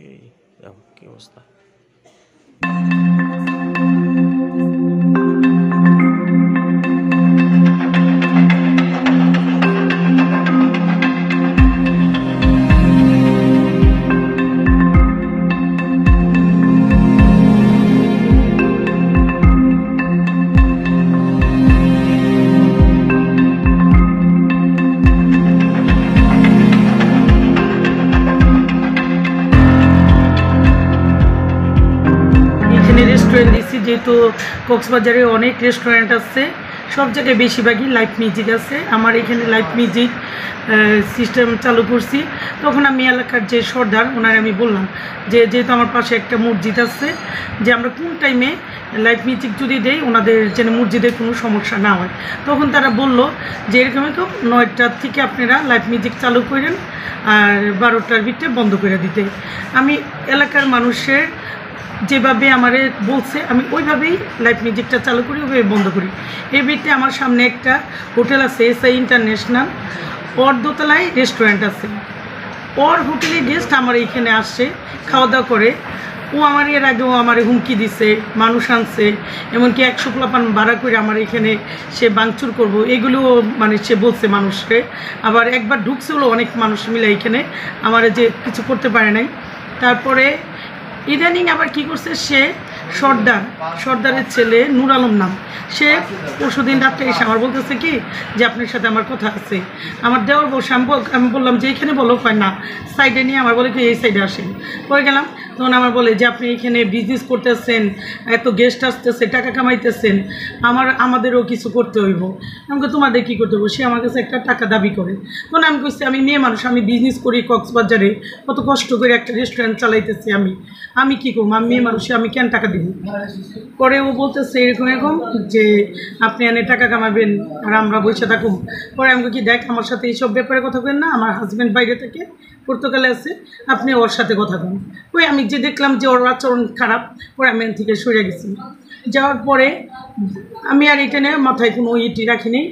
এই দেখো কি অবস্থা। রেস্টুরেন্ট দিচ্ছি, যেহেতু কক্সবাজারে অনেক রেস্টুরেন্ট আছে, সব জায়গায় বেশিরভাগই লাইভ মিউজিক আছে। আমার এখানে লাইভ মিউজিক সিস্টেম চালু করছি। তখন আমি এলাকার যে সর্দার ওনার আমি বললাম যে যেহেতু আমার পাশে একটা মসজিদ আছে, যে আমরা কোন টাইমে লাইভ মিউজিক যদি দেই ওনাদের যেন মসজিদের কোনো সমস্যা না হয়। তখন তারা বলল যে এরকম 9টার থেকে আপনারা লাইভ মিউজিক চালু করেন আর 12টার ভিতরে বন্ধ করে দিতে। আমি এলাকার মানুষের যেভাবে আমারে বলছে আমি ওইভাবেই লাইভ মিউজিকটা চালু করি, ওইভাবে বন্ধ করি। এর ভিতরে আমার সামনে একটা হোটেল আছে এসআই ইন্টারন্যাশনাল, ওর দোতলায় রেস্টুরেন্ট আছে। ওর হোটেলে গেস্ট আমার এইখানে আসছে, খাওয়া দাওয়া করে। ও আমার এর আগেও আমার হুমকি দিছে, মানুষ আনছে, এমনকি 100 প্লাপান ভাড়া করে আমার এখানে সে ভাঙচুর করবো, এগুলো মানে সে বলছে মানুষকে। আবার একবার ঢুকছিল অনেক মানুষ মিলে এইখানে, আমার যে কিছু করতে পারে নাই। তারপরে ইদানিং আবার কি করছে, সে সর্দারের ছেলে নূর আলম নাম, সে পরশুদিন রাত্রে এসে আমার বলতেছে কি যে আপনার সাথে আমার কথা আছে। আমার দেওয়ার বসে আমি বললাম যে এইখানে বলো, কয় না সাইডে নিয়ে আমার বলে কি এই সাইডে আসেন। পরে গেলাম, তখন আমার বলে যে আপনি এখানে বিজনেস করতেছেন, এত গেস্ট আসতেছে, টাকা কামাইতেছেন, আমাদেরও কিছু করতে হইব। আমাকে তোমাদের কী করতে হইব? সে আমার কাছে একটা টাকা দাবি করে। তখন আমি কইছি আমি মেয়ে মানুষ, আমি বিজনেস করি কক্সবাজারে, কত কষ্ট করে একটা রেস্টুরেন্ট চালাইতেছি, আমি কী করবো, আমি মেয়ে মানুষে আমি কেন টাকা দিব? পরে ও বলতেছে এরকম যে আপনি এনে টাকা কামাবেন আর আমরা বসে থাকুন। পরে আমি কি দেখ আমার সাথে এইসব ব্যাপারে কথা বলেন না, আমার হাজব্যান্ড বাইরে থেকে পর্তুগালে আছে, আপনি ওর সাথে কথা বলেন। ওই আমি যে দেখলাম যে ওর আচরণ খারাপ, পরে আমি থেকে সরে গেছি। যাওয়ার পরে আমি আর এটা নিয়ে মাথায় কোনো ইটি রাখিনি।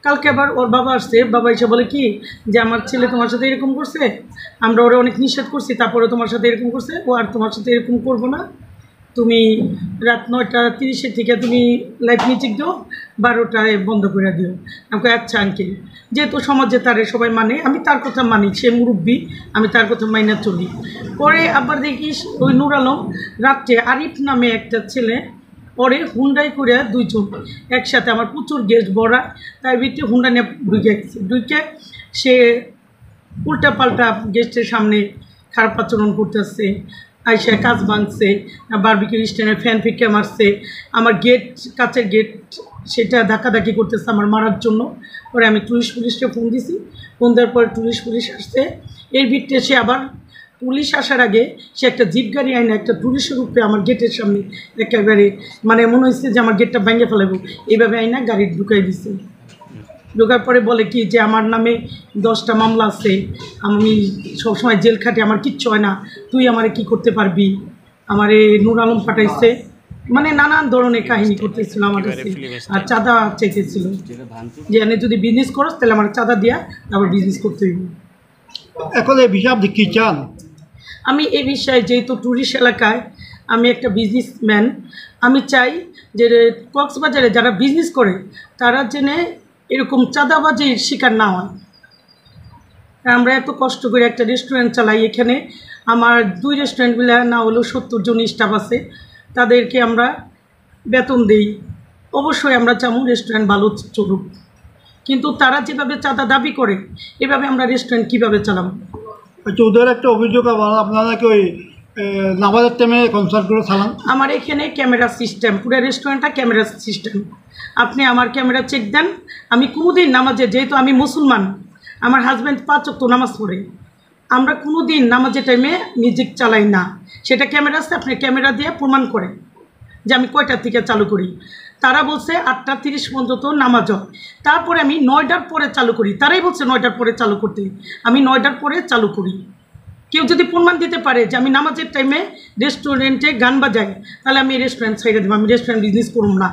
কালকে আবার ওর বাবা আসছে, বাবা এসে বলে কি যে আমার ছেলে তোমার সাথে এরকম করছে, আমরা ওরা অনেক নিষেধ করছি, তারপরে তোমার সাথে এরকম করছে, ও আর তোমার সাথে এরকম করবো না, তুমি রাত 9:30 থেকে তুমি লাইভ মিউজিক দিও, 12টায় বন্ধ করে দিও। আমাকে আচ্ছা আঙ্কেল, যেহেতু সমাজে তারে সবাই মানে, আমি তার কথা মানি, সে মুরব্বী, আমি তার কথা মাইনা চলি। পরে আবার দেখিস ওই নূর আলম রাত্রে আরিফ নামে একটা ছেলে, পরে হুন্ডাই করে 2 জন একসাথে, আমার প্রচুর গেস্ট ভরা, তার ভিতরে হুন্ডা নিয়ে ঢুকে সে উল্টা পাল্টা গেস্টের সামনে খারাপ আচরণ করতেছে, আইসা কাজ ভাঙছে, বারবিকিউ স্ট্যান্ডের ফ্যান ফিকে মারছে, আমার কাচের গেট সেটা ধাক্কাধাক্কি করতেছে আমার মারার জন্য। পরে আমি পুলিশকে ফোন দিছি, ফোন দেওয়ার পরে পুলিশ আসছে। এর ভিতরে সে আবার পুলিশ আসার আগে সে একটা জিপ গাড়ি আইনা একটা পুলিশের উপরে আমার গেটের সামনে একেবারে মানে মনে হচ্ছে যে আমার গেটটা ভেঙে ফেলাবো, এইভাবে আইনা গাড়ি ঢুকাই দিছে। ঢোকার পরে বলে কি যে আমার নামে 10টা মামলা আছে, আমি সবসময় জেল খাটি, আমার কিচ্ছু হয় না, তুই আমারে কি করতে পারবি। আমারে নূর আলম পাঠাইছে, মানে নানান ধরনের কাহিনী করতেছিল আমার কাছে, আর চাঁদা চাইতেছিল যে এনে যদি বিজনেস করস তাহলে আমার চাঁদা দিয়া আবার বিজনেস করতে হইব। এখন এই বিষয়ে আপনি কী চান? আমি এই বিষয়ে, যেহেতু ট্যুরিস্ট এলাকায় আমি একটা বিজনেসম্যান, আমি চাই যে কক্সবাজারে যারা বিজনেস করে তারা জেনে এরকম চাঁদাবাজির শিকার না হয়। আমরা এত কষ্ট করে একটা রেস্টুরেন্ট চালাই, এখানে আমার 2 রেস্টুরেন্ট মিলে না হলেও 70 জন স্টাফ আছে, তাদেরকে আমরা বেতন দিই। অবশ্যই আমরা চাবো রেস্টুরেন্ট ভালো চলুক, কিন্তু তারা যেভাবে চাঁদা দাবি করে এভাবে আমরা রেস্টুরেন্ট কীভাবে চালাবো? আচ্ছা, ওদের একটা অভিযোগ আপনারা কি ওই নামাজের টাইমে কনসার্ট করে চালান? আমার এখানে ক্যামেরা সিস্টেম, পুরো রেস্টুরেন্টটা ক্যামেরা সিস্টেম। আপনি আমার ক্যামেরা চেক দেন, আমি কোনোদিন নামাজে, যেহেতু আমি মুসলমান, আমার হাজব্যান্ড 5 ওয়াক্ত নামাজ পড়ে, আমরা কোনোদিন নামাজের টাইমে মিউজিক চালাই না। সেটা ক্যামেরা আছে, আপনি ক্যামেরা দিয়ে প্রমাণ করেন যে আমি কয়টার থেকে চালু করি। তারা বলছে 8:30 পর্যন্ত নামাজ হয়, তারপরে আমি 9টার পরে চালু করি। তারাই বলছে 9টার পরে চালু করতে, আমি 9টার পরে চালু করি। কেউ যদি প্রমাণ দিতে পারে যে আমি নামাজের টাইমে রেস্টুরেন্টে গান বাজাই, তাহলে আমি রেস্টুরেন্ট ছেড়ে দেবো, আমি রেস্টুরেন্ট বিজনেস করব না।